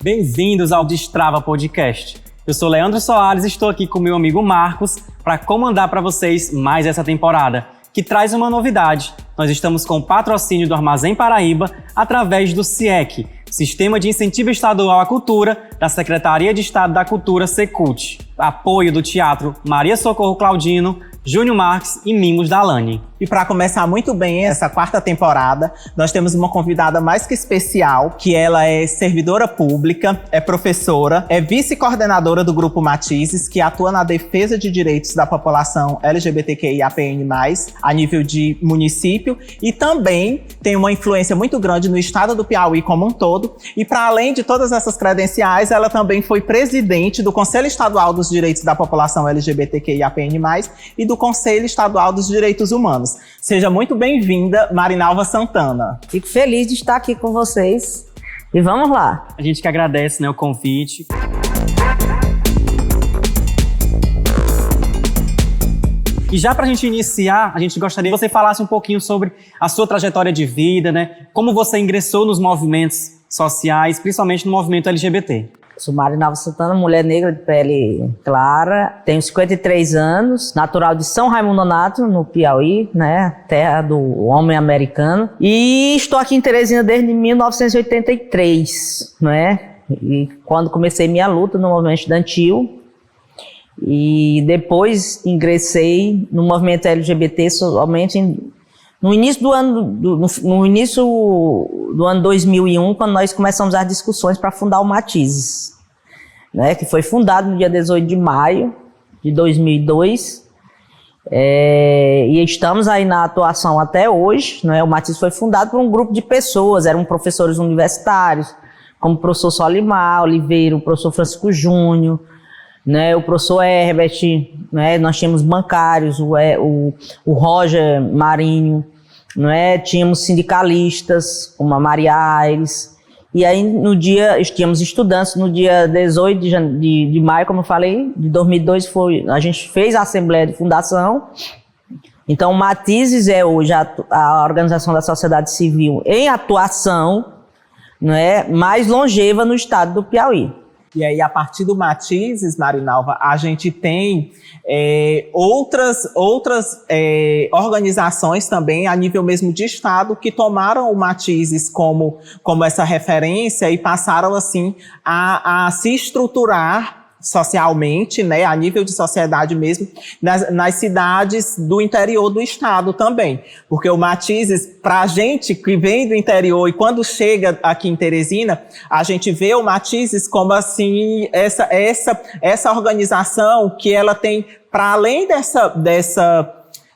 Bem-vindos ao Destrava Podcast. Eu sou Leandro Soares e estou aqui com meu amigo Marcos para comandar para vocês mais essa temporada, que traz uma novidade. Nós estamos com o patrocínio do Armazém Paraíba através do CIEC, Sistema de Incentivo Estadual à Cultura, da Secretaria de Estado da Cultura, Secult. Apoio do Teatro Maria Socorro Claudino, Júnior Marques e Mimos da Alane. E para começar muito bem essa quarta temporada, nós temos uma convidada mais que especial, que ela é servidora pública, é professora, é vice-coordenadora do Grupo Matizes, que atua na defesa de direitos da população LGBTQIAPN+, a nível de município, e também tem uma influência muito grande no estado do Piauí como um todo. E para além de todas essas credenciais, ela também foi presidente do Conselho Estadual dos Direitos da População LGBTQIAPN+, e do Conselho Estadual dos Direitos Humanos. Seja muito bem-vinda, Marinalva Santana. Fico feliz de estar aqui com vocês e vamos lá. A gente que agradece, o convite. E já para a gente iniciar, a gente gostaria que você falasse um pouquinho sobre a sua trajetória de vida, como você ingressou nos movimentos sociais, principalmente no movimento LGBT. Sou Marinalva Santana, mulher negra de pele clara, tenho 53 anos, natural de São Raimundo Nonato, no Piauí, terra do homem americano. E estou aqui em Teresina desde 1983, E quando comecei minha luta no movimento estudantil, e depois ingressei no movimento LGBT somente no início do ano 2001, quando nós começamos as discussões para fundar o Matizes, que foi fundado no dia 18 de maio de 2002, e estamos aí na atuação até hoje. O Matizes foi fundado por um grupo de pessoas, eram professores universitários, como o professor Solimar Oliveira, o professor Francisco Júnior, o professor Herbert, nós tínhamos bancários, o Roger Marinho, tínhamos sindicalistas, como a Maria Aires, e aí tínhamos estudantes. No dia 18 de maio, como eu falei, de 2002, a gente fez a Assembleia de Fundação. Então, o Matizes é hoje a organização da sociedade civil em atuação, mais longeva no estado do Piauí. E aí, a partir do Matizes, Marinalva, a gente tem outras organizações também, a nível mesmo de Estado, que tomaram o Matizes como essa referência e passaram, assim, a se estruturar socialmente, a nível de sociedade mesmo, nas cidades do interior do estado também. Porque o Matizes, pra gente que vem do interior e quando chega aqui em Teresina, a gente vê o Matizes como, assim, essa organização que ela tem, para além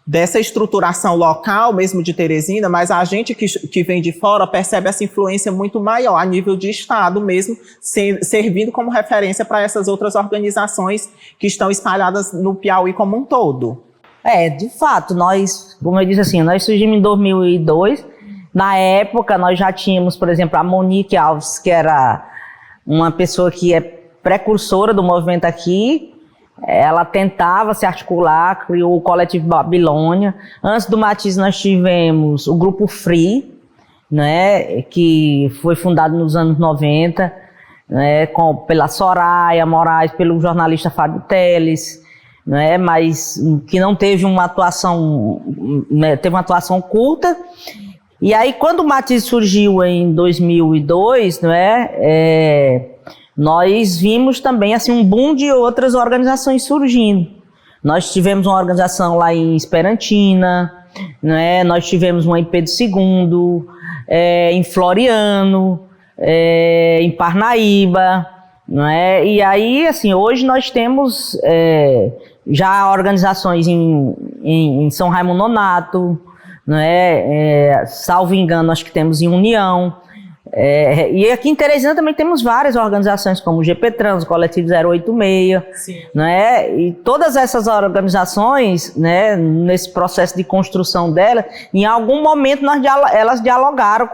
dessa estruturação local mesmo de Teresina, mas a gente que vem de fora percebe essa influência muito maior a nível de estado mesmo, servindo como referência para essas outras organizações que estão espalhadas no Piauí como um todo. De fato, nós, como eu disse assim, nós surgimos em 2002, na época nós já tínhamos, por exemplo, a Monique Alves, que era uma pessoa que é precursora do movimento aqui. Ela tentava se articular, criou o Coletivo Babilônia. Antes do Matizes nós tivemos o Grupo Free, que foi fundado nos anos 90, pela Soraya Moraes, pelo jornalista Fábio Teles, mas que não teve uma atuação, teve uma atuação curta. E aí, quando o Matizes surgiu em 2002, nós vimos também, assim, um boom de outras organizações surgindo. Nós tivemos uma organização lá em Esperantina, nós tivemos uma em Pedro II, em Floriano, em Parnaíba, E aí, assim, hoje nós temos já organizações em São Raimundo Nonato, salvo engano, acho que temos em União. E aqui em Teresina também temos várias organizações, como o GP Trans, o Coletivo 086, Sim. E todas essas organizações, nesse processo de construção dela, em algum momento elas dialogaram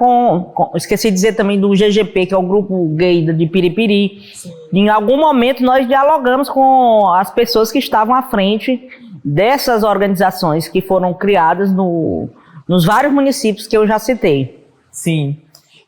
esqueci de dizer também do GGP, que é o Grupo Gay de Piripiri. Sim. Em algum momento nós dialogamos com as pessoas que estavam à frente dessas organizações que foram criadas nos vários municípios que eu já citei. Sim.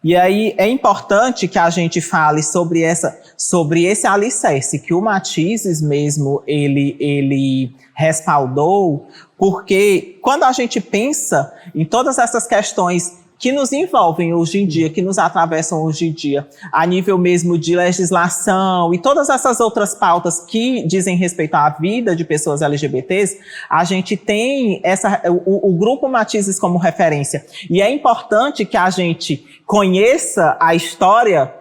E aí é importante que a gente fale sobre esse alicerce que o Matizes mesmo ele respaldou, porque quando a gente pensa em todas essas questões que nos envolvem hoje em dia, que nos atravessam hoje em dia, a nível mesmo de legislação e todas essas outras pautas que dizem respeito à vida de pessoas LGBTs, a gente tem o Grupo Matizes como referência. E é importante que a gente conheça a história,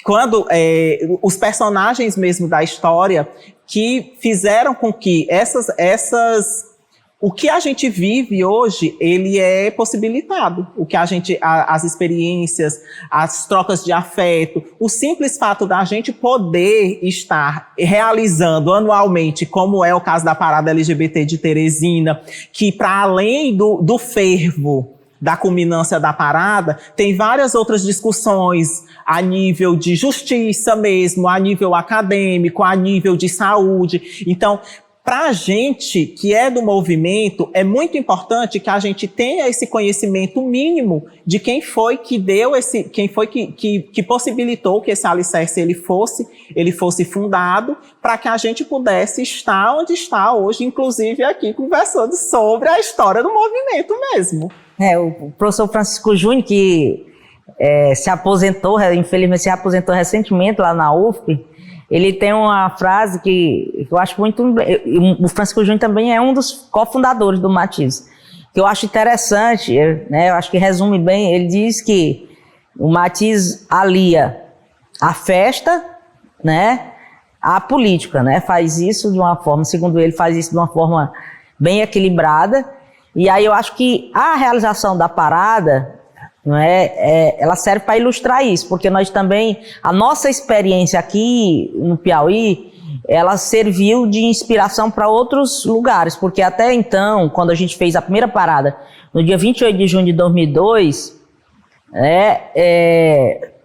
quando os personagens mesmo da história que fizeram com que o que a gente vive hoje, ele é possibilitado. As experiências, as trocas de afeto, o simples fato da gente poder estar realizando anualmente, como é o caso da Parada LGBT de Teresina, que para além do fervo da culminância da parada, tem várias outras discussões a nível de justiça mesmo, a nível acadêmico, a nível de saúde. Então, para a gente que é do movimento, é muito importante que a gente tenha esse conhecimento mínimo de quem foi que que possibilitou que esse alicerce ele fosse fundado, para que a gente pudesse estar onde está hoje, inclusive aqui conversando sobre a história do movimento mesmo. O professor Francisco Júnior, que se aposentou, infelizmente se aposentou recentemente lá na UFP, ele tem uma frase que eu acho muito... O Francisco Júnior também é um dos cofundadores do Matizes, que eu acho interessante, né, eu acho que resume bem. Ele diz que o Matizes alia a festa, né, à política, né, faz isso de uma forma, segundo ele, faz isso de uma forma bem equilibrada. E aí eu acho que a realização da parada... ela serve para ilustrar isso, porque nós também, a nossa experiência aqui no Piauí, ela serviu de inspiração para outros lugares, porque até então, quando a gente fez a primeira parada, no dia 28 de junho de 2002,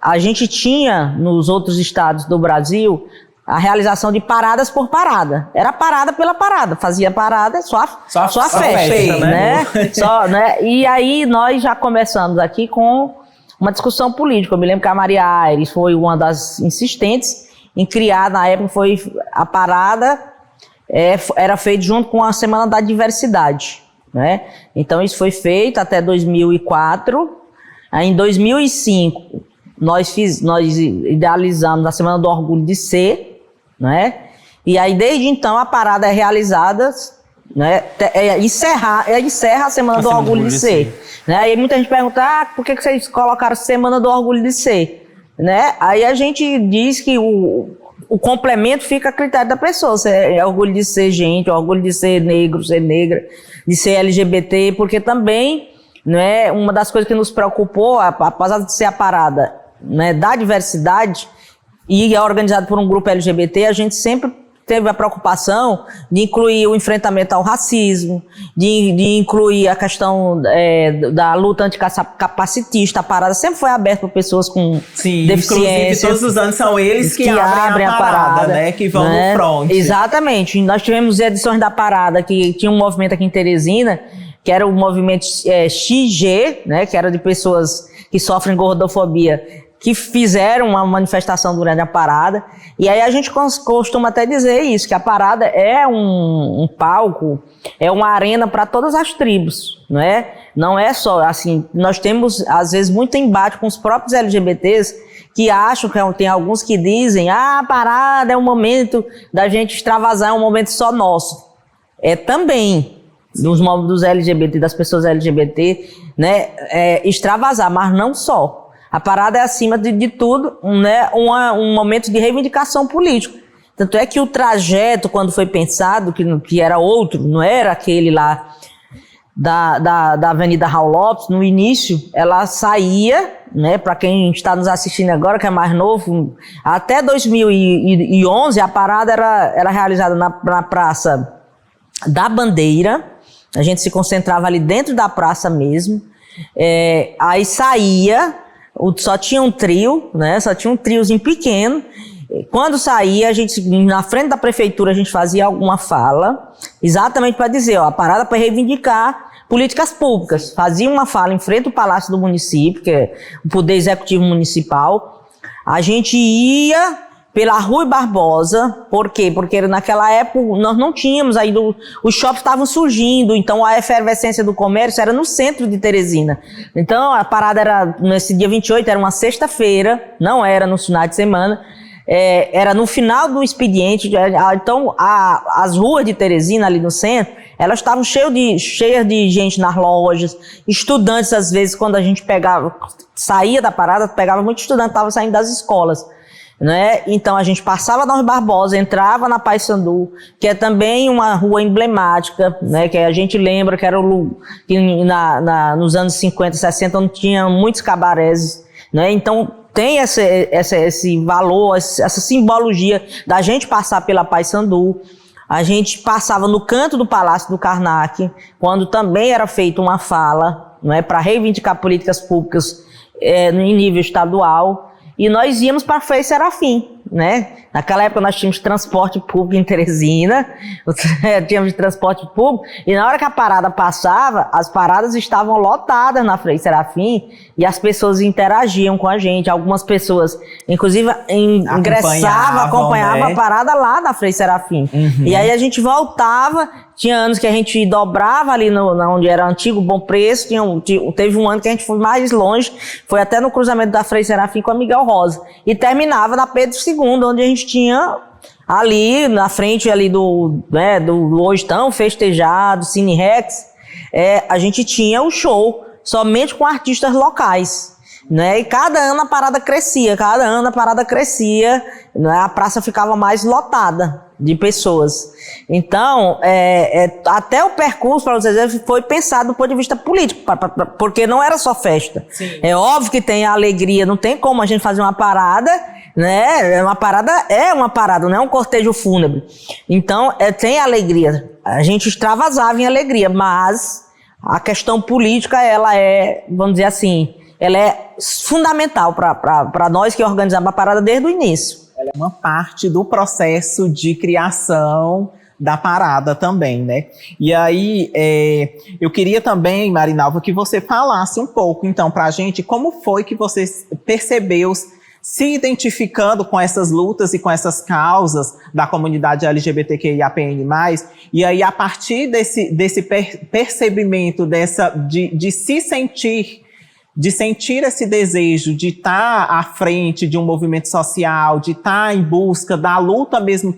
a gente tinha nos outros estados do Brasil a realização de paradas por parada. Era parada pela parada, fazia parada, só a festa, né? E aí nós já começamos aqui com uma discussão política. Eu me lembro que a Maria Aires foi uma das insistentes em criar, na época foi a parada, era feita junto com a Semana da Diversidade, né? Então isso foi feito até 2004. Aí em 2005 nós idealizamos a Semana do Orgulho de Ser, né? E aí desde então a parada é realizada, né? Encerra a Semana do Orgulho de Ser, né? E muita gente pergunta, por que vocês colocaram Semana do Orgulho de Ser, né? Aí a gente diz que o complemento fica a critério da pessoa, se é orgulho de ser gente, orgulho de ser negro, ser negra, de ser LGBT, porque também, né, uma das coisas que nos preocupou, apesar de ser a parada, né, da diversidade, e é organizado por um grupo LGBT, a gente sempre teve a preocupação de incluir o enfrentamento ao racismo, de incluir a questão da luta anticapacitista. A parada sempre foi aberta para pessoas com deficiência. Inclusive, todos os anos são eles que abrem a parada, né? Que vão no front. Exatamente. Nós tivemos edições da parada que tinha um movimento aqui em Teresina, que era o movimento XG, né? Que era de pessoas que sofrem gordofobia, que fizeram uma manifestação durante a parada. E aí a gente costuma até dizer isso, que a parada é um palco, é uma arena para todas as tribos, não é? Não é só assim, nós temos às vezes muito embate com os próprios LGBTs, que acham que tem alguns que dizem, a parada é um momento da gente extravasar, é um momento só nosso. É também dos LGBT, das pessoas LGBT, né, extravasar, mas não só. A parada é, acima de tudo, né, um momento de reivindicação política. Tanto é que o trajeto, quando foi pensado, que era outro, não era aquele lá da Avenida Raul Lopes, no início, ela saía, né, para quem está nos assistindo agora, que é mais novo, até 2011, a parada era realizada na Praça da Bandeira. A gente se concentrava ali dentro da praça mesmo. Aí saía... Só tinha um trio, né? Só tinha um triozinho pequeno. Quando saía, a gente, na frente da prefeitura, a gente fazia alguma fala, exatamente para dizer, a parada para reivindicar políticas públicas. Fazia uma fala em frente ao Palácio do Município, que é o Poder Executivo Municipal. A gente ia pela Rui Barbosa. Por quê? Porque naquela época nós não tínhamos ainda, os shoppings estavam surgindo, então a efervescência do comércio era no centro de Teresina. Então a parada era, nesse dia 28, era uma sexta-feira, não era no final de semana, era no final do expediente. Então as ruas de Teresina ali no centro, elas estavam cheias de gente nas lojas, estudantes às vezes, quando a gente saía da parada, pegava muito estudante, estava saindo das escolas. Né? Então a gente passava na Rui Barbosa, entrava na Paissandu, que é também uma rua emblemática, né? Que a gente lembra que era que nos anos 50, 60, onde tinha muitos cabarés, né? Então tem esse valor, essa simbologia da gente passar pela Paissandu. A gente passava no canto do Palácio do Karnak, quando também era feita uma fala, né, para reivindicar políticas públicas em nível estadual. E nós íamos para Frei Serafim, né? Naquela época nós tínhamos transporte público em Teresina, tínhamos transporte público, e na hora que a parada passava, as paradas estavam lotadas na Frei Serafim, e as pessoas interagiam com a gente. Algumas pessoas, inclusive, acompanhavam, né, a parada lá na Frei Serafim. Uhum. E aí a gente voltava. Tinha anos que a gente dobrava ali onde era antigo Bom Preço. Teve um ano que a gente foi mais longe, foi até no cruzamento da Frei Serafim com a Miguel Rosa. E terminava na Pedro II, onde a gente tinha ali, na frente ali do hoje tão festejado Cine Rex, a gente tinha o show somente com artistas locais. Né? E cada ano a parada crescia, né? A praça ficava mais lotada de pessoas. Então, até o percurso, para vocês verem, foi pensado do ponto de vista político, porque não era só festa. Sim. É óbvio que tem a alegria, não tem como a gente fazer uma parada, né? Uma parada, não é um cortejo fúnebre. Então, tem alegria. A gente extravasava em alegria, mas a questão política, ela vamos dizer assim, ela é fundamental para nós que organizamos a parada desde o início. Ela é uma parte do processo de criação da parada também, né? E aí, eu queria também, Marinalva, que você falasse um pouco, então, pra gente, como foi que você percebeu, se identificando com essas lutas e com essas causas da comunidade LGBTQIAPN+, e aí, a partir desse percebimento, de se sentir, de sentir esse desejo de estar à frente de um movimento social, de estar em busca da luta mesmo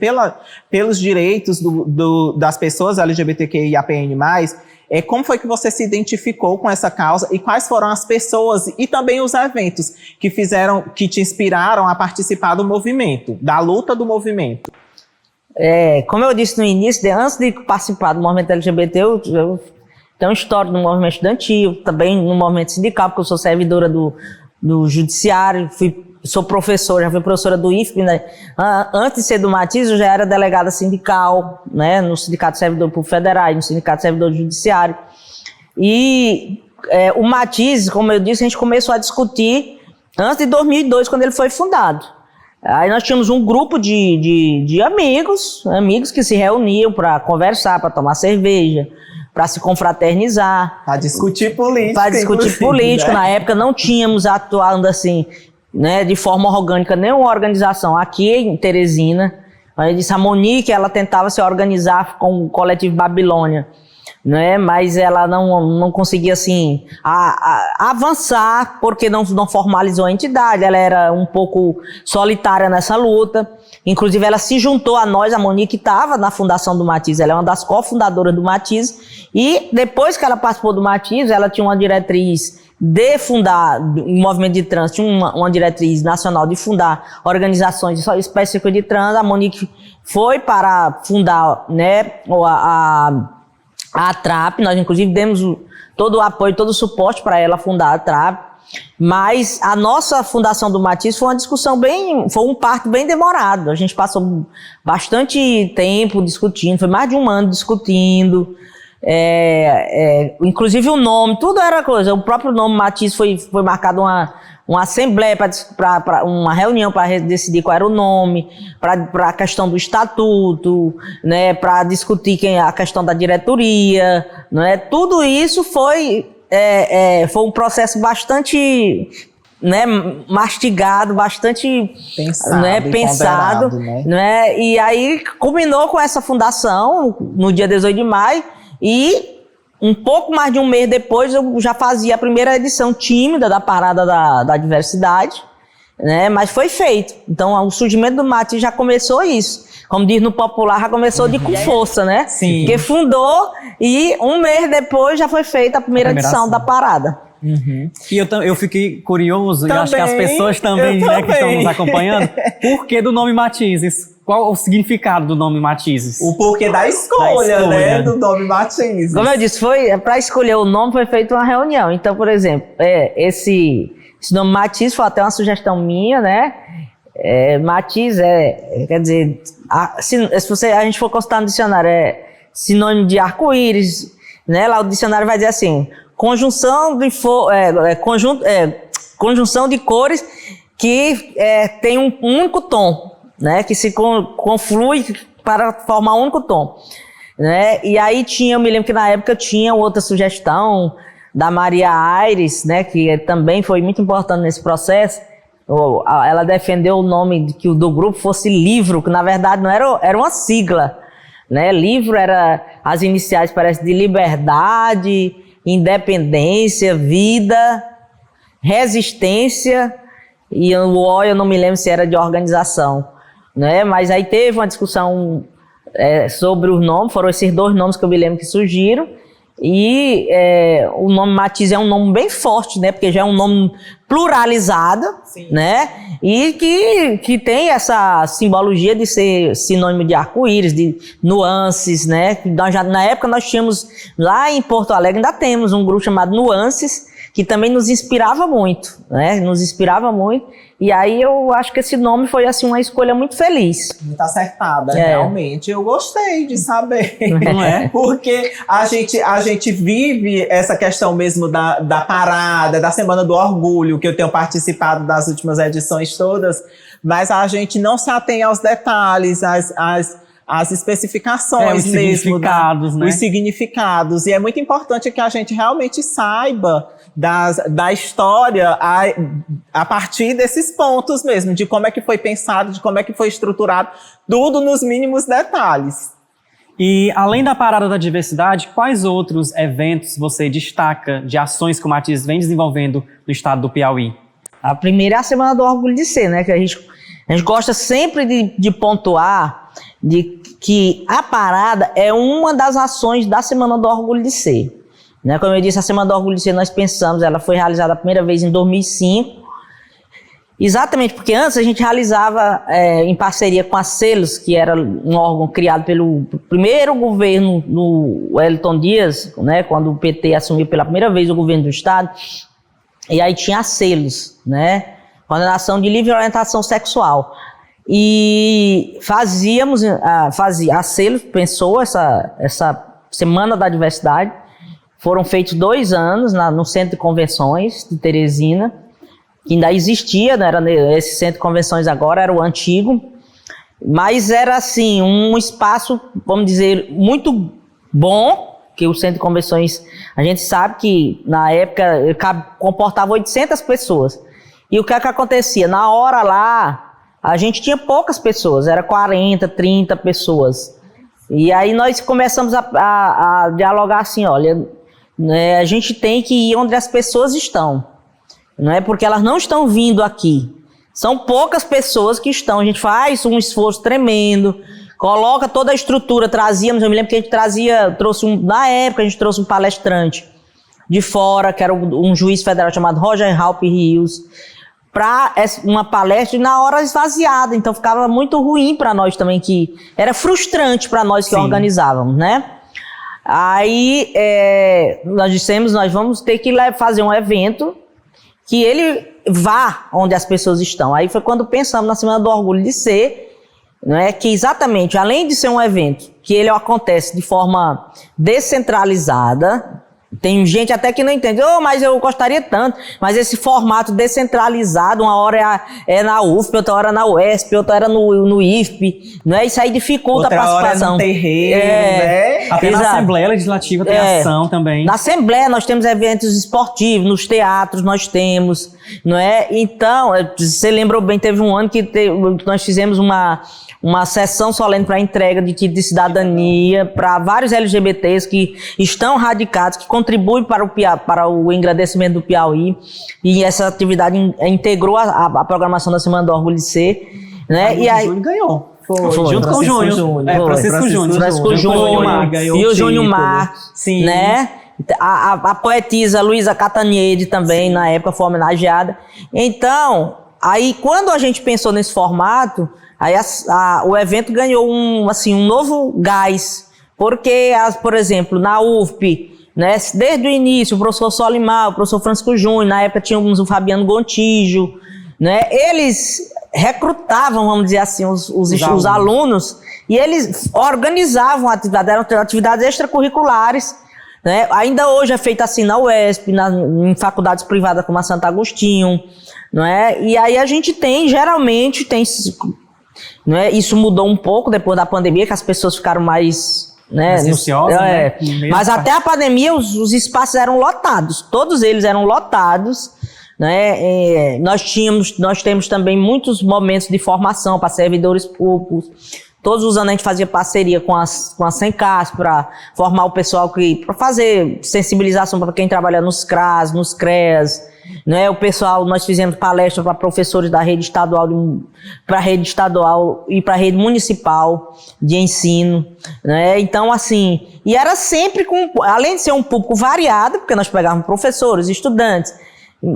pelos direitos das pessoas LGBTQIAPN+, como foi que você se identificou com essa causa e quais foram as pessoas e também os eventos que te inspiraram a participar do movimento, da luta do movimento? Como eu disse no início, antes de participar do movimento LGBT, eu tenho história no movimento estudantil, também no movimento sindical, porque eu sou servidora do judiciário, sou professora, já fui professora do IFP, né? Antes de ser do Matiz, eu já era delegada sindical, né? No Sindicato de Servidores Públicos Federais, no Sindicato de Servidores do Judiciário. E o Matiz, como eu disse, a gente começou a discutir antes de 2002, quando ele foi fundado. Aí nós tínhamos um grupo de amigos que se reuniam para conversar, para tomar cerveja, para se confraternizar. Para discutir política. Para discutir política. Né? Na época não tínhamos atuando assim, né, de forma orgânica, nenhuma organização aqui em Teresina. Aí disse a Monique, ela tentava se organizar com o coletivo Babilônia, né, mas ela não conseguia assim avançar, porque não formalizou a entidade, ela era um pouco solitária nessa luta. Inclusive ela se juntou a nós, a Monique estava na fundação do Matiz, ela é uma das cofundadoras do Matiz, e depois que ela participou do Matiz, ela tinha uma diretriz de fundar, o movimento de trans tinha uma diretriz nacional de fundar organizações específicas de trans. A Monique foi para fundar, né, a TRAP, nós inclusive demos todo o apoio, todo o suporte para ela fundar a TRAP, mas a nossa fundação do Matiz foi uma discussão foi um parto bem demorado, a gente passou bastante tempo discutindo, foi mais de um ano discutindo, inclusive o nome, tudo era coisa, o próprio nome Matiz foi marcado uma assembleia, uma reunião para decidir qual era o nome, para a questão do estatuto, né, para discutir a questão da diretoria, né, tudo isso foi um processo bastante, né, mastigado, bastante pensado, né, pensado, né, e aí culminou com essa fundação no dia 18 de maio e um pouco mais de um mês depois eu já fazia a primeira edição tímida da Parada da Diversidade, né? Mas foi feito. Então o surgimento do Matiz já começou isso. Como diz no popular, já começou com força, né? Sim. Porque fundou e um mês depois já foi feita a primeira edição da Parada. Uhum. E eu fiquei curioso, Também, e acho que as pessoas também, né, que estão nos acompanhando, por que do nome Matizes? Qual o significado do nome Matizes? O porquê da escolha, né, do nome Matizes. Como eu disse, para escolher o nome foi feita uma reunião. Então, por exemplo, esse nome Matizes foi até uma sugestão minha, né? Matiz quer dizer, se a gente for consultar no dicionário, é sinônimo de arco-íris, né? Lá o dicionário vai dizer assim, conjunção de cores que tem um único tom, né, que se conflui para formar um único tom, né, e aí eu me lembro que na época tinha outra sugestão da Maria Aires, né, que também foi muito importante nesse processo. Ela defendeu o nome do grupo fosse Livro, que na verdade não era uma sigla, né, Livro era as iniciais, parece, de liberdade, independência, vida, resistência, e o O eu não me lembro se era de organização, né? Mas aí teve uma discussão sobre os nomes, foram esses dois nomes que eu me lembro que surgiram, e o nome Matiz é um nome bem forte, né? Porque já é um nome pluralizado, sim, né? E que tem essa simbologia de ser sinônimo de arco-íris, de nuances, né? Na época nós tínhamos, lá em Porto Alegre ainda temos um grupo chamado Nuances, que também nos inspirava muito, né? Nos inspirava muito. E aí eu acho que esse nome foi assim uma escolha muito feliz. Muito acertada, realmente. Eu gostei de saber. Não é? Porque a gente vive essa questão mesmo da parada, da Semana do Orgulho, que eu tenho participado das últimas edições todas, mas a gente não se atém aos detalhes, às especificações os mesmo. Significados, né? Os significados. E é muito importante que a gente realmente saiba da história a partir desses pontos mesmo, de como é que foi pensado, de como é que foi estruturado, tudo nos mínimos detalhes. E além da Parada da Diversidade, quais outros eventos você destaca de ações que o Matiz vem desenvolvendo no estado do Piauí? A primeira é a Semana do Orgulho de Ser, né? Que a gente gosta sempre de pontuar de que a parada é uma das ações da Semana do Orgulho de Ser. Né? Como eu disse, a Semana do Orgulho de Ser, nós pensamos, ela foi realizada a primeira vez em 2005, exatamente porque antes a gente realizava em parceria com a Selos, que era um órgão criado pelo primeiro governo no Wellington Dias, né? Quando o PT assumiu pela primeira vez o governo do estado, e aí tinha a Selos, né? Coordenação de Livre Orientação Sexual. E a Selos pensou essa Semana da Diversidade. Foram feitos 2 anos no Centro de Convenções de Teresina, que ainda existia, né? Esse Centro de Convenções agora era o antigo, mas era assim, um espaço, vamos dizer, muito bom, que o Centro de Convenções, a gente sabe que na época comportava 800 pessoas. E o que é que acontecia? Na hora lá, a gente tinha poucas pessoas, era 40, 30 pessoas. E aí nós começamos a dialogar assim, olha, a gente tem que ir onde as pessoas estão, não é porque elas não estão vindo aqui, são poucas pessoas que estão, a gente faz um esforço tremendo, coloca toda a estrutura, eu me lembro que a gente na época a gente trouxe um palestrante de fora, que era um juiz federal chamado Roger Halp Rios, para uma palestra na hora esvaziada, então ficava muito ruim para nós também, que era frustrante para nós que Sim. organizávamos, né? Aí nós dissemos, nós vamos ter que fazer um evento que ele vá onde as pessoas estão. Aí foi quando pensamos na Semana do Orgulho de Ser, né, que exatamente, além de ser um evento que ele acontece de forma descentralizada, Tem gente até que não entende, mas eu gostaria tanto, mas esse formato descentralizado, uma hora é na UFP, outra hora na UESP, outra hora no IFP, né? Isso aí dificulta outra a participação. Hora é no terreiro, né? Até na Assembleia Legislativa tem ação também. Na Assembleia nós temos eventos esportivos, nos teatros nós temos, não é? Então, você lembrou bem, teve um ano que nós fizemos uma sessão solene para entrega de título de cidadania para vários LGBTs que estão radicados, que contribuem para o engrandecimento do Piauí, e essa atividade integrou a programação da Semana do Orgulho de Ser, né? E aí o Júnior ganhou. Foi. Junto com o Júnior. Francisco Júnior e o Júnior Marques, né? A poetisa Luísa Catanhede também, na época, foi homenageada. Então, aí quando a gente pensou nesse formato, aí o evento ganhou um novo gás, porque, por exemplo, na UFP, né, desde o início, o professor Solimar, o professor Francisco Júnior, na época tínhamos o Fabiano Gontijo, né, eles recrutavam, vamos dizer assim, os alunos, e eles organizavam atividades, eram atividades extracurriculares, né, ainda hoje é feito assim na UESP, em faculdades privadas como a Santo Agostinho, não é? E aí a gente geralmente né, isso mudou um pouco depois da pandemia, que as pessoas ficaram mais, né, ansiosas, né? Mas até a pandemia os espaços eram lotados, todos eles eram lotados, né? Nós temos também muitos momentos de formação para servidores públicos. Todos os anos a gente fazia parceria com a Sencas para formar o pessoal, para fazer sensibilização para quem trabalha nos CRAS, nos CREAS, né? O pessoal, nós fizemos palestra para professores da rede estadual, para a rede estadual e para a rede municipal de ensino, né? Então, assim, e era sempre além de ser um público variado, porque nós pegávamos professores, estudantes,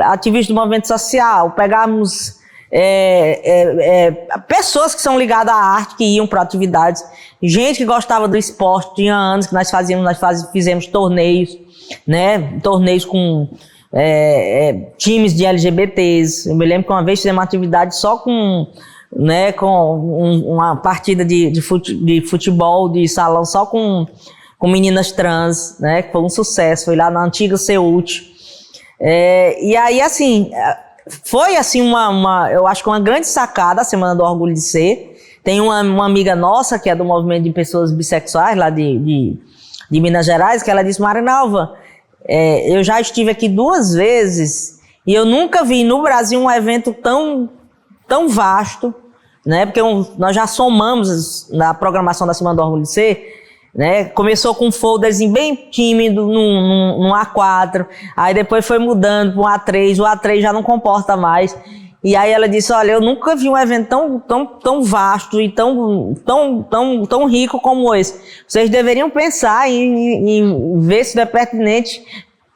ativistas do movimento social, pegávamos pessoas que são ligadas à arte, que iam para atividades, gente que gostava do esporte. Tinha anos que nós fizemos torneios, né? Torneios com times de LGBTs. Eu me lembro que uma vez fizemos uma atividade só com uma partida de futebol de salão só com meninas trans, né? Que foi um sucesso, foi lá na antiga Ceut. E aí, assim, foi assim eu acho que uma grande sacada a Semana do Orgulho de Ser. Tem uma amiga nossa que é do movimento de pessoas bissexuais lá de Minas Gerais, que ela disse: Marinalva, eu já estive aqui 2 vezes e eu nunca vi no Brasil um evento tão vasto, né? Porque nós já somamos na programação da Semana do Orgulho de Ser, né? Começou com um folderzinho bem tímido num A4, aí depois foi mudando para um A3, o A3 já não comporta mais. E aí ela disse: olha, eu nunca vi um evento tão vasto e tão rico como esse. Vocês deveriam pensar em ver se é pertinente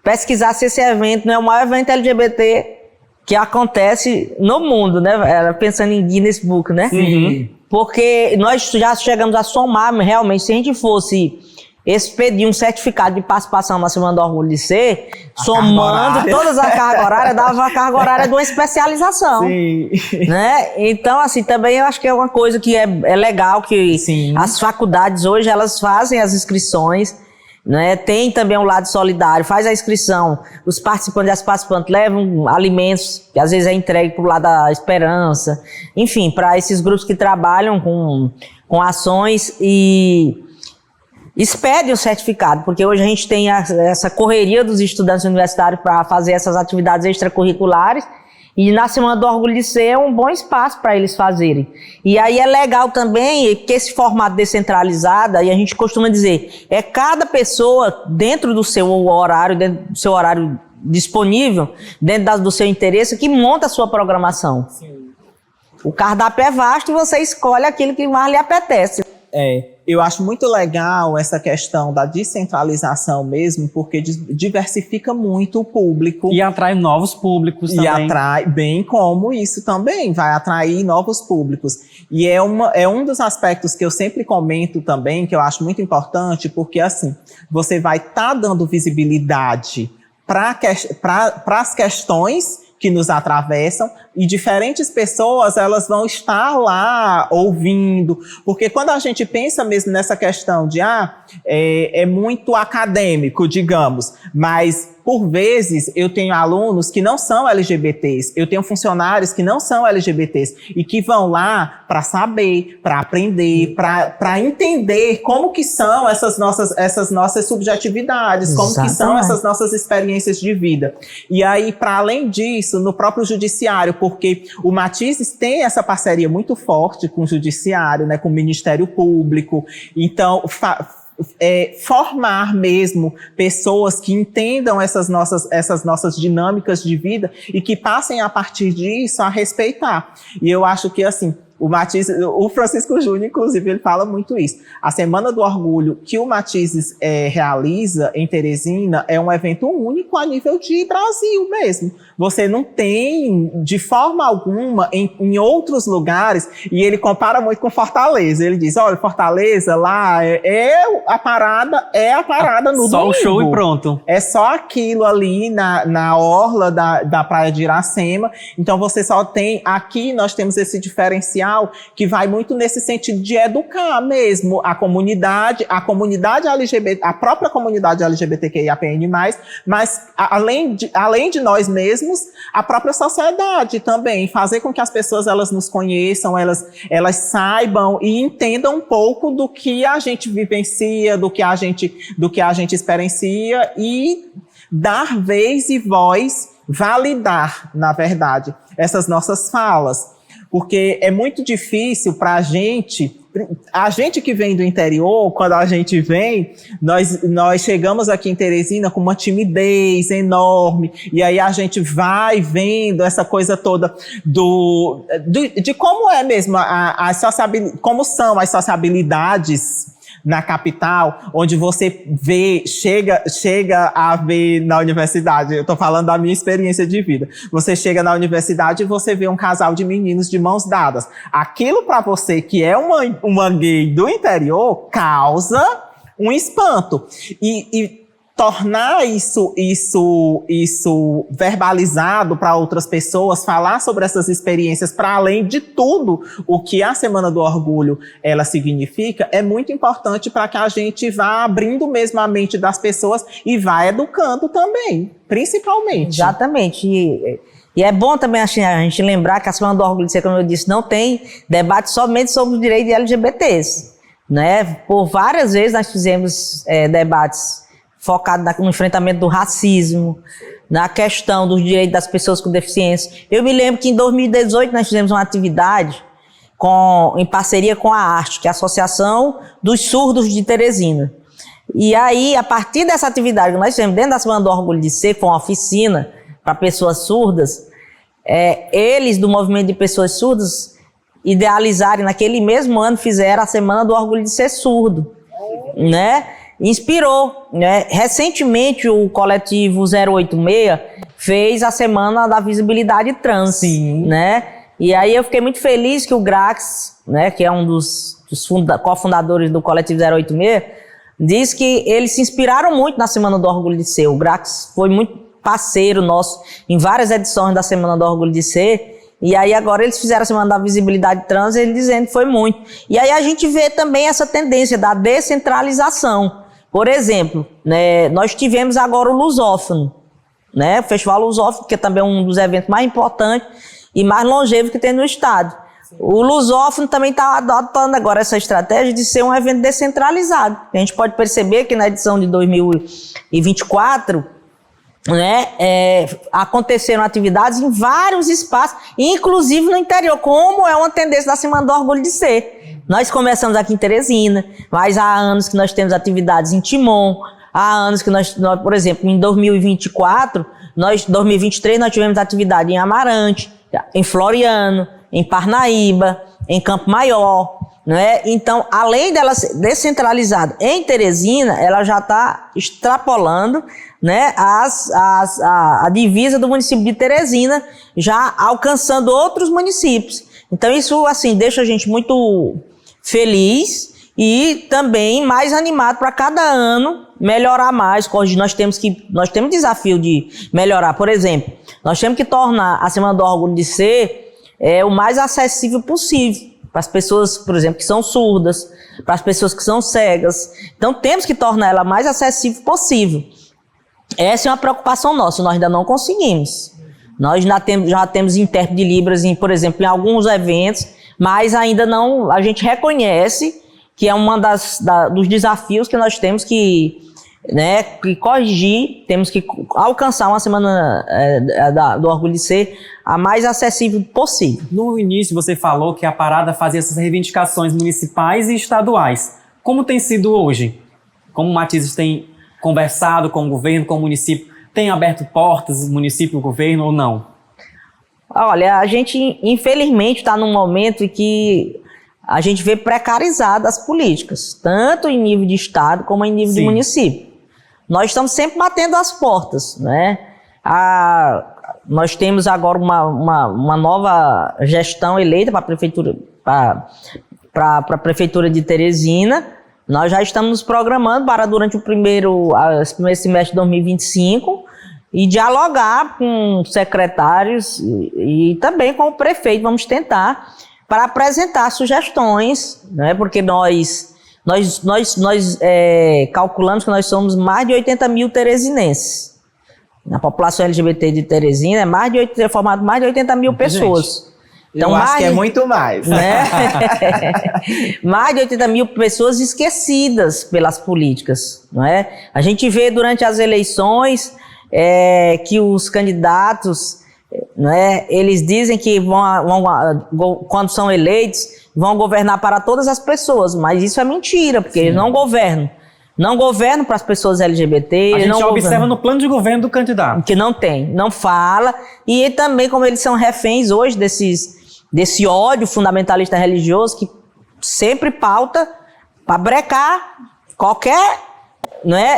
pesquisar se esse evento não é o maior evento LGBT que acontece no mundo, né? Ela pensando em Guinness Book, né? Sim. Porque nós já chegamos a somar, realmente, se a gente fosse expedir um certificado de participação na Semana do Orgulho de Ser, somando todas as cargas horárias, dava uma carga horária de uma especialização. Sim. Né? Então, assim, também eu acho que é uma coisa que é legal, que sim, as faculdades hoje, elas fazem as inscrições, né? Tem também um lado solidário, faz a inscrição, os participantes e as participantes levam alimentos, que às vezes é entregue para o lado da esperança, enfim, para esses grupos que trabalham com ações e expedem o certificado, porque hoje a gente tem essa correria dos estudantes universitários para fazer essas atividades extracurriculares, e na Semana do Orgulho de Ser é um bom espaço para eles fazerem. E aí é legal também que esse formato descentralizado, aí a gente costuma dizer, cada pessoa dentro do seu horário disponível, dentro do seu interesse, que monta a sua programação. Sim. O cardápio é vasto e você escolhe aquilo que mais lhe apetece. Eu acho muito legal essa questão da descentralização mesmo, porque diversifica muito o público. E atrai novos públicos também. E atrai, bem como isso também, vai atrair novos públicos. E é um dos aspectos que eu sempre comento também, que eu acho muito importante, porque assim, você vai estar dando visibilidade para as questões que nos atravessam, e diferentes pessoas elas vão estar lá ouvindo, porque quando a gente pensa mesmo nessa questão de é muito acadêmico, digamos, mas por vezes eu tenho alunos que não são LGBTs, eu tenho funcionários que não são LGBTs e que vão lá para saber, para aprender, para entender como que são essas nossas subjetividades, como que são essas nossas experiências de vida. E aí, para além disso, no próprio judiciário, porque o Matizes tem essa parceria muito forte com o judiciário, né, com o Ministério Público, então formar mesmo pessoas que entendam essas nossas dinâmicas de vida e que passem a partir disso a respeitar. E eu acho que assim, o Francisco Júnior, inclusive, ele fala muito isso. A Semana do Orgulho que o Matizes realiza em Teresina é um evento único a nível de Brasil mesmo. Você não tem, de forma alguma, em outros lugares, e ele compara muito com Fortaleza. Ele diz, olha, Fortaleza lá a parada no só domingo. o show e pronto. É só aquilo ali na orla da praia de Iracema. Então você só tem, aqui nós temos esse diferencial que vai muito nesse sentido de educar mesmo a comunidade LGBT, a própria comunidade LGBTQIAPN+, mas além de nós mesmos, a própria sociedade também, fazer com que as pessoas elas nos conheçam, elas saibam e entendam um pouco do que a gente vivencia, do que a gente experiencia e dar vez e voz, validar, na verdade, essas nossas falas. Porque é muito difícil para a gente que vem do interior, quando a gente vem, nós chegamos aqui em Teresina com uma timidez enorme, e aí a gente vai vendo essa coisa toda de como é mesmo, como são as sociabilidades na capital, onde você chega a ver na universidade, eu estou falando da minha experiência de vida, você chega na universidade e você vê um casal de meninos de mãos dadas. Aquilo para você que é uma gay do interior causa um espanto. E tornar isso verbalizado para outras pessoas, falar sobre essas experiências, para além de tudo o que a Semana do Orgulho ela significa, é muito importante para que a gente vá abrindo mesmo a mente das pessoas e vá educando também, principalmente. Exatamente. E é bom também a gente lembrar que a Semana do Orgulho de Ser, como eu disse, não tem debate somente sobre os direitos de LGBTs, né? Por várias vezes nós fizemos debates focado no enfrentamento do racismo, na questão dos direitos das pessoas com deficiência. Eu me lembro que em 2018 nós fizemos uma atividade em parceria com a ARTE, que é a Associação dos Surdos de Teresina. E aí, a partir dessa atividade que nós fizemos dentro da Semana do Orgulho de Ser, foi uma oficina para pessoas surdas, eles do movimento de pessoas surdas idealizarem, naquele mesmo ano, fizeram a Semana do Orgulho de Ser Surdo, né? Inspirou, né? Recentemente o coletivo 086 fez a Semana da Visibilidade Trans. Sim. Né? E aí eu fiquei muito feliz que o Grax, né, que é um dos cofundadores do coletivo 086, diz que eles se inspiraram muito na Semana do Orgulho de Ser. O Grax foi muito parceiro nosso em várias edições da Semana do Orgulho de Ser. E aí agora eles fizeram a Semana da Visibilidade Trans, ele dizendo que foi muito. E aí a gente vê também essa tendência da descentralização. Por exemplo, né, nós tivemos agora o Lusófono, né, o Festival Lusófono, que é também um dos eventos mais importantes e mais longevos que tem no estado. O Lusófono também está adotando agora essa estratégia de ser um evento descentralizado. A gente pode perceber que na edição de 2024, né, aconteceram atividades em vários espaços, inclusive no interior, como é uma tendência da Semana do Orgulho de Ser. Nós começamos aqui em Teresina, mas há anos que nós temos atividades em Timon, há anos que nós por exemplo, em 2023, nós tivemos atividade em Amarante, em Floriano, em Parnaíba, em Campo Maior, né? Então, além dela ser descentralizada em Teresina, ela já está extrapolando, né, a divisa do município de Teresina, já alcançando outros municípios. Então, isso assim deixa a gente muito feliz e também mais animado para cada ano melhorar mais, corrigir. Nós temos desafio de melhorar. Por exemplo, nós temos que tornar a Semana do Orgulho de Ser o mais acessível possível para as pessoas, por exemplo, que são surdas, para as pessoas que são cegas. Então temos que tornar ela mais acessível possível. Essa é uma preocupação nossa, nós ainda não conseguimos. Nós já temos intérprete de Libras, por exemplo, em alguns eventos, mas ainda não, a gente reconhece que é uma dos desafios que nós temos que corrigir, temos que alcançar uma Semana do Orgulho de Ser a mais acessível possível. No início você falou que a parada fazia essas reivindicações municipais e estaduais. Como tem sido hoje? Como o Matizes tem conversado com o governo, com o município? Tem aberto portas, município, governo ou não? Olha, a gente infelizmente está num momento em que a gente vê precarizadas as políticas, tanto em nível de estado como em nível de município. Nós estamos sempre batendo as portas, né? Nós temos agora uma nova gestão eleita para a prefeitura, para a prefeitura de Teresina. Nós já estamos nos programando para durante esse primeiro semestre de 2025 e dialogar com secretários e também com o prefeito. Vamos tentar para apresentar sugestões, né? Porque nós calculamos que nós somos mais de 80 mil teresinenses. A população LGBT de Teresina é formada mais de 80 mil pessoas. Então, eu acho que é muito mais. Né? Mais de 80 mil pessoas esquecidas pelas políticas. Não é? A gente vê durante as eleições que os candidatos, né, eles dizem que quando são eleitos, vão governar para todas as pessoas, mas isso é mentira, porque eles não governam. Não governam para as pessoas LGBT. A gente já observa no plano de governo do candidato. Que não fala. E também, como eles são reféns hoje desse ódio fundamentalista religioso que sempre pauta para brecar qualquer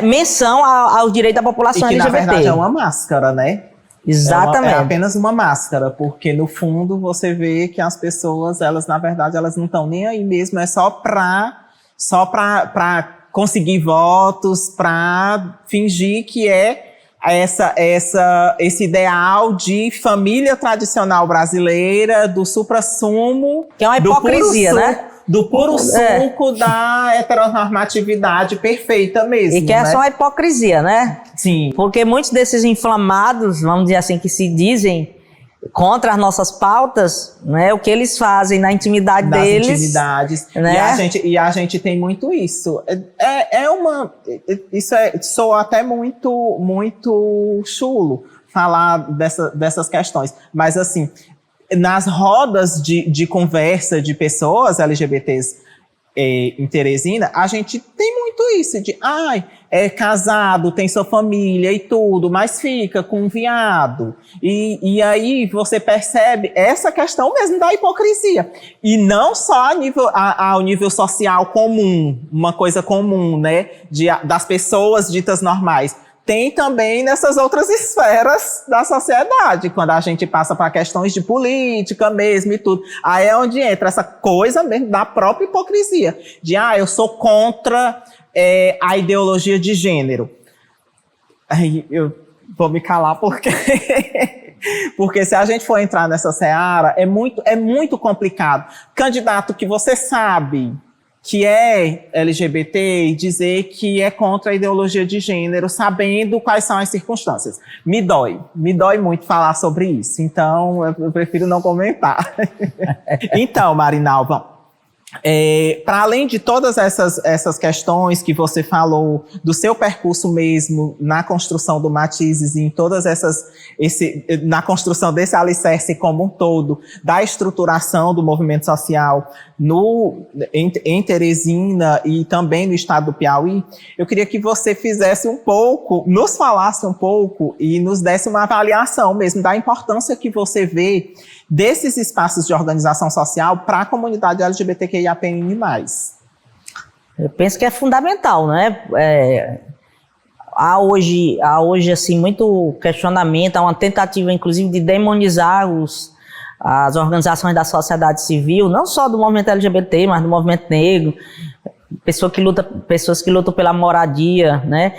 menção ao direito da população LGBT. E que, na verdade, é uma máscara, né? Exatamente. É apenas uma máscara, porque no fundo você vê que as pessoas, na verdade, elas não estão nem aí mesmo, é só pra conseguir votos, para fingir que é esse ideal de família tradicional brasileira, do suprassumo... Que é uma hipocrisia, né? Do puro suco da heteronormatividade perfeita mesmo. E que é só uma hipocrisia, né? Sim. Porque muitos desses inflamados, vamos dizer assim, que se dizem contra as nossas pautas, né? O que eles fazem na intimidade deles. Nas intimidades. Né? E a gente tem muito isso. Soa até muito, muito chulo falar dessas questões. Mas, assim, nas rodas de conversa de pessoas LGBTs em Teresina, a gente tem muito isso de, é casado, tem sua família e tudo, mas fica com um viado. E aí você percebe essa questão mesmo da hipocrisia. E não só ao nível social comum, uma coisa comum, né, das pessoas ditas normais. Tem também nessas outras esferas da sociedade, quando a gente passa para questões de política mesmo e tudo. Aí é onde entra essa coisa mesmo da própria hipocrisia, de eu sou contra a ideologia de gênero. Aí eu vou me calar porque porque se a gente for entrar nessa seara, é muito complicado. Candidato que você sabe que é LGBT e dizer que é contra a ideologia de gênero, sabendo quais são as circunstâncias. Me dói muito falar sobre isso, então eu prefiro não comentar. Então, Marinalva, para além de todas essas questões que você falou, do seu percurso mesmo na construção do Matizes e em todas na construção desse alicerce como um todo, da estruturação do movimento social em Teresina e também no estado do Piauí, eu queria que você nos falasse um pouco e nos desse uma avaliação mesmo da importância que você vê desses espaços de organização social para a comunidade LGBTQIAPN+. Eu penso que é fundamental, né? Há hoje assim, muito questionamento, há uma tentativa, inclusive, de demonizar as organizações da sociedade civil, não só do movimento LGBT, mas do movimento negro, pessoas que lutam pela moradia, né?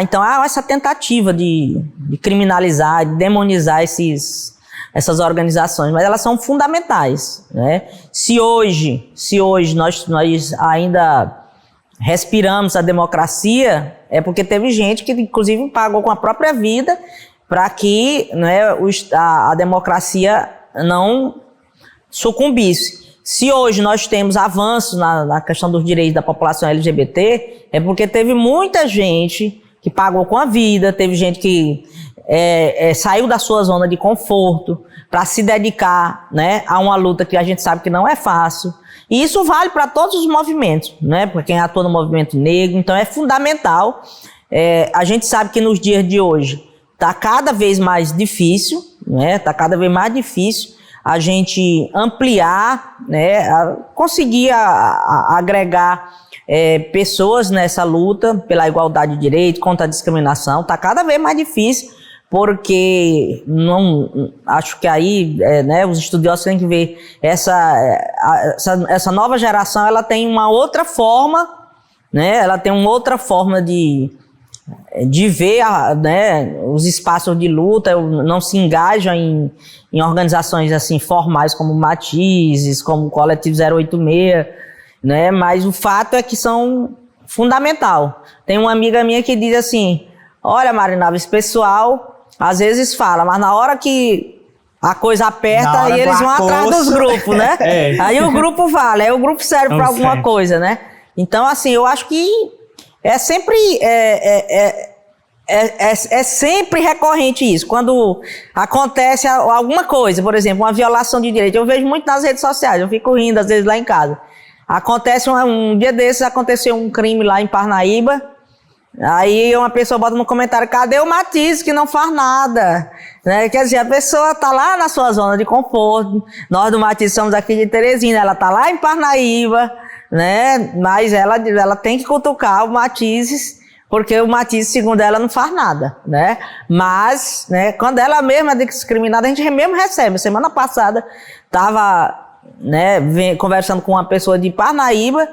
Então há essa tentativa de criminalizar, de demonizar essas organizações, mas elas são fundamentais, né? Se hoje nós ainda respiramos a democracia, é porque teve gente que inclusive pagou com a própria vida para que, né, a democracia não sucumbisse. Se hoje nós temos avanços na questão dos direitos da população LGBT, é porque teve muita gente que pagou com a vida, teve gente que saiu da sua zona de conforto para se dedicar, né, a uma luta que a gente sabe que não é fácil. E isso vale para todos os movimentos, né, para quem atua no movimento negro. Então é fundamental. A gente sabe que nos dias de hoje está cada vez mais difícil, né, está cada vez mais difícil a gente ampliar, né, conseguir agregar pessoas nessa luta pela igualdade de direito, contra a discriminação. Está cada vez mais difícil, porque acho que aí, né, os estudiosos têm que ver essa nova geração, ela tem uma outra forma, né, ela tem uma outra forma de ver, né, os espaços de luta, não se engajam em organizações assim formais como Matizes, como o Coletivo 086, né, mas o fato é que são fundamental. Tem uma amiga minha que diz assim: olha, Marinalva, esse pessoal às vezes fala, mas na hora que a coisa aperta, aí eles vão atrás dos grupos, né? Aí o grupo vale, aí o grupo serve para alguma coisa, né? Então, assim, eu acho que é sempre recorrente isso. Quando acontece alguma coisa, por exemplo, uma violação de direito, eu vejo muito nas redes sociais, eu fico rindo às vezes lá em casa. Acontece um dia desses, aconteceu um crime lá em Parnaíba, aí uma pessoa bota no comentário: cadê o Matiz que não faz nada? Né? Quer dizer, a pessoa está lá na sua zona de conforto, nós do Matiz somos aqui de Teresina, ela está lá em Parnaíba, né? Mas ela tem que cutucar o Matizes, porque o Matizes, segundo ela, não faz nada, né? Mas, né, quando ela mesma é discriminada, a gente mesmo recebe. Semana passada estava, né, conversando com uma pessoa de Parnaíba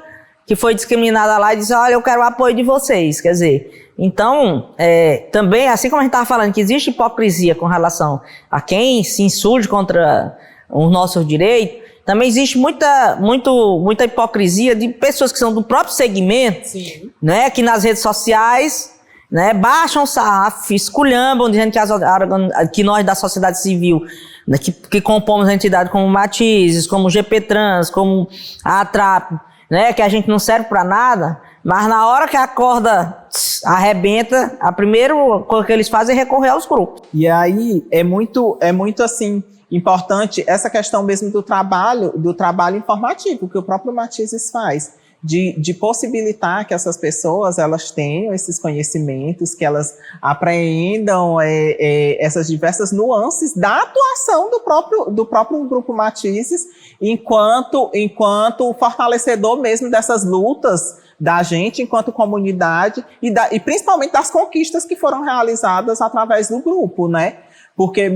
que foi discriminada lá e disse: olha, eu quero o apoio de vocês. Quer dizer, então, também, assim como a gente estava falando que existe hipocrisia com relação a quem se insurge contra os nossos direitos, também existe muita hipocrisia de pessoas que são do próprio segmento, né, que nas redes sociais, né, baixam o sarrafo, esculhambam, dizendo que nós da sociedade civil, né, que compomos a entidade como Matizes, como GP Trans, como a ATRAP, né, que a gente não serve para nada, mas na hora que a corda arrebenta, a primeira coisa que eles fazem é recorrer aos grupos. E aí é muito assim importante essa questão mesmo do trabalho informativo que o próprio Matizes faz, de possibilitar que essas pessoas elas tenham esses conhecimentos, que elas apreendam essas diversas nuances da atuação do próprio grupo Matizes, enquanto fortalecedor mesmo dessas lutas da gente enquanto comunidade e principalmente das conquistas que foram realizadas através do grupo, né? Porque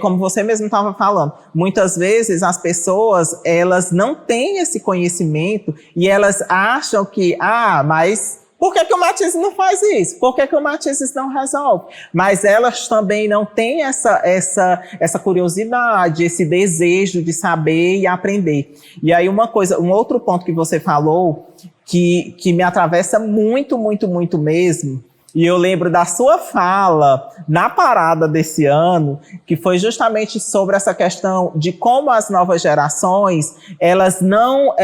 como você mesmo estava falando, muitas vezes as pessoas, elas não têm esse conhecimento e elas acham que, mas por que o Matizes não faz isso? Por que o Matizes não resolve? Mas elas também não têm essa curiosidade, esse desejo de saber e aprender. E aí um outro ponto que você falou, que me atravessa muito, muito, muito mesmo, e eu lembro da sua fala na parada desse ano, que foi justamente sobre essa questão de como as novas gerações, elas não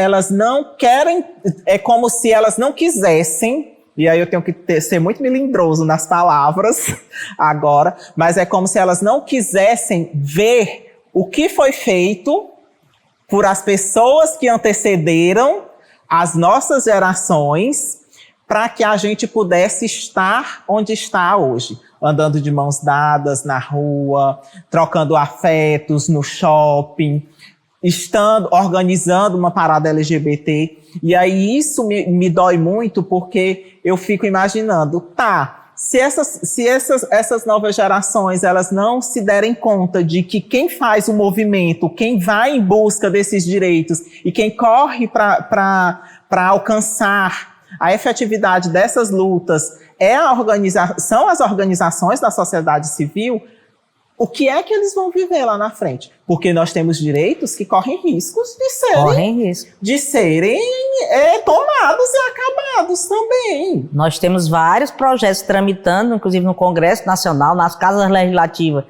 querem, é como se elas não quisessem, e aí eu tenho que ser muito melindroso nas palavras agora, mas é como se elas não quisessem ver o que foi feito por as pessoas que antecederam as nossas gerações, para que a gente pudesse estar onde está hoje, andando de mãos dadas na rua, trocando afetos no shopping, organizando uma parada LGBT. E aí isso me dói muito, porque eu fico imaginando, Se essas novas gerações elas não se derem conta de que quem faz o movimento, quem vai em busca desses direitos e quem corre para alcançar a efetividade dessas lutas são as organizações da sociedade civil, o que é que eles vão viver lá na frente? Porque nós temos direitos que correm riscos de serem tomados e acabados também. Nós temos vários projetos tramitando, inclusive no Congresso Nacional, nas casas legislativas,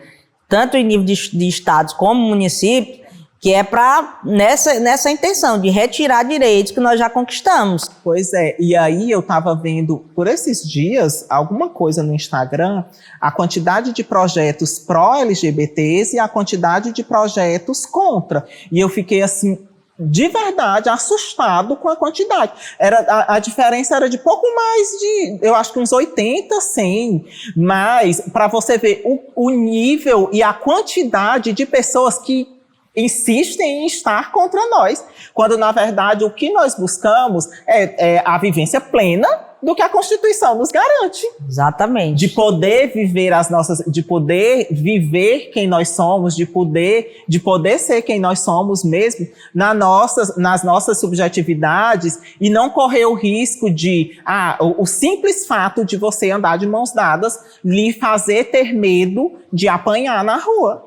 tanto em nível de estados como municípios, que é para nessa intenção de retirar direitos que nós já conquistamos. Pois é, e aí eu estava vendo por esses dias alguma coisa no Instagram, a quantidade de projetos pró-LGBTs e a quantidade de projetos contra. E eu fiquei assim, de verdade, assustado com a quantidade. A diferença era de pouco mais de, eu acho que uns 80, 100. Mas, para você ver o nível e a quantidade de pessoas que insistem em estar contra nós, quando, na verdade, o que nós buscamos é a vivência plena do que a Constituição nos garante. Exatamente. De poder viver de poder viver quem nós somos, de poder ser quem nós somos mesmo, nas nossas subjetividades, e não correr o risco de, o simples fato de você andar de mãos dadas lhe fazer ter medo de apanhar na rua.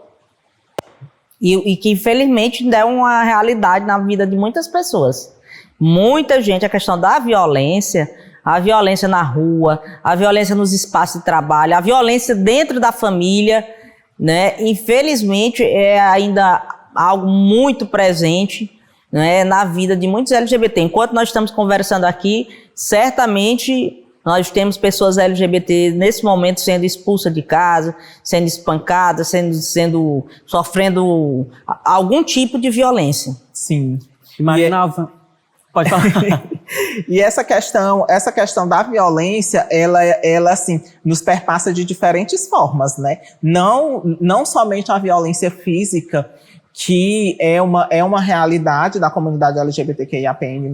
E que, infelizmente, é uma realidade na vida de muitas pessoas. Muita gente, a questão da violência, a violência na rua, a violência nos espaços de trabalho, a violência dentro da família, né? Infelizmente, é ainda algo muito presente, né, na vida de muitos LGBT. Enquanto nós estamos conversando aqui, certamente nós temos pessoas LGBT nesse momento sendo expulsas de casa, sendo espancadas, sofrendo algum tipo de violência. Sim. Marinalva, pode falar. E essa questão da violência, ela assim, nos perpassa de diferentes formas, né? Não somente a violência física, que é uma realidade da comunidade LGBTQIAPN+,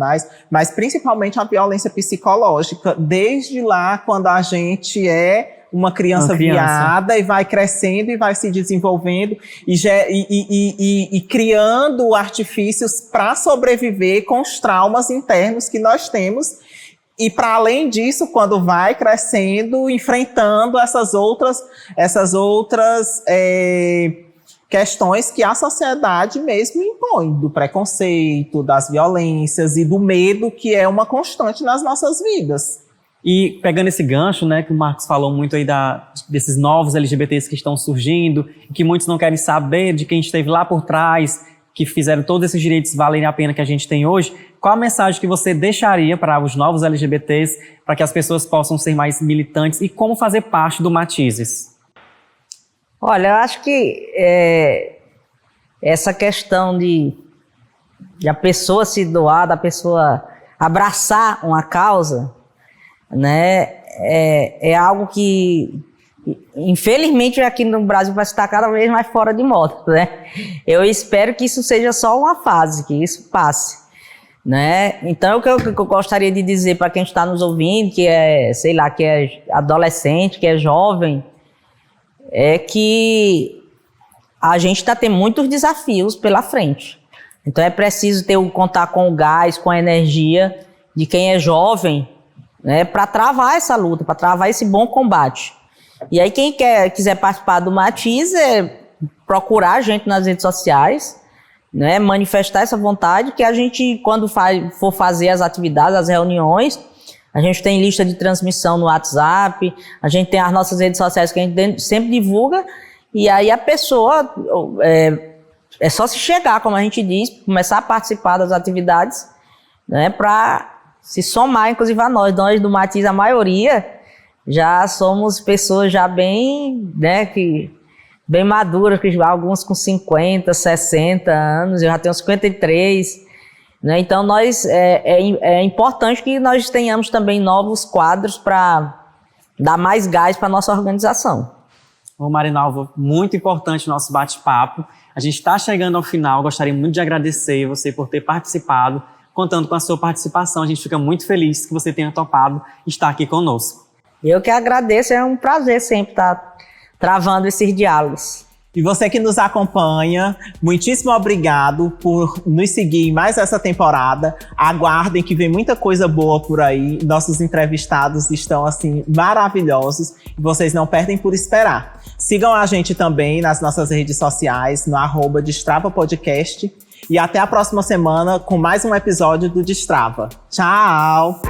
mas principalmente a violência psicológica, desde lá quando a gente é uma criança viada e vai crescendo e vai se desenvolvendo e criando artifícios para sobreviver com os traumas internos que nós temos. E, para além disso, quando vai crescendo, enfrentando essas outras questões que a sociedade mesmo impõe, do preconceito, das violências e do medo, que é uma constante nas nossas vidas. E pegando esse gancho, né, que o Marcos falou muito aí desses novos LGBTs que estão surgindo, que muitos não querem saber de quem esteve lá por trás, que fizeram todos esses direitos valerem a pena que a gente tem hoje, qual a mensagem que você deixaria para os novos LGBTs, para que as pessoas possam ser mais militantes e como fazer parte do Matizes? Olha, eu acho que essa questão de a pessoa se doar, da pessoa abraçar uma causa, né, é algo que, infelizmente, aqui no Brasil vai estar cada vez mais fora de moda, né? Eu espero que isso seja só uma fase, que isso passe, né? Então, o que eu gostaria de dizer para quem está nos ouvindo, que é adolescente, que é jovem, é que a gente está tendo muitos desafios pela frente. Então é preciso contar com o gás, com a energia de quem é jovem, né, para travar essa luta, para travar esse bom combate. E aí quem quiser participar do Matiz procurar a gente nas redes sociais, né, manifestar essa vontade, que a gente, quando for fazer as atividades, as reuniões, a gente tem lista de transmissão no WhatsApp, a gente tem as nossas redes sociais que a gente sempre divulga, e aí a pessoa, é só se chegar, como a gente diz, começar a participar das atividades, né, para se somar, inclusive a nós do Matiz, a maioria, já somos pessoas já bem, né, bem maduras, que alguns com 50, 60 anos, eu já tenho 53, né? Então é importante que nós tenhamos também novos quadros para dar mais gás para a nossa organização. Ô Marinalva, muito importante o nosso bate-papo. A gente está chegando ao final, gostaria muito de agradecer você por ter participado, contando com a sua participação. A gente fica muito feliz que você tenha topado estar aqui conosco. Eu que agradeço, é um prazer sempre estar travando esses diálogos. E você que nos acompanha, muitíssimo obrigado por nos seguir em mais essa temporada. Aguardem que vem muita coisa boa por aí. Nossos entrevistados estão, assim, maravilhosos. E vocês não perdem por esperar. Sigam a gente também nas nossas redes sociais, no @Destrava Podcast. E até a próxima semana com mais um episódio do Destrava. Tchau!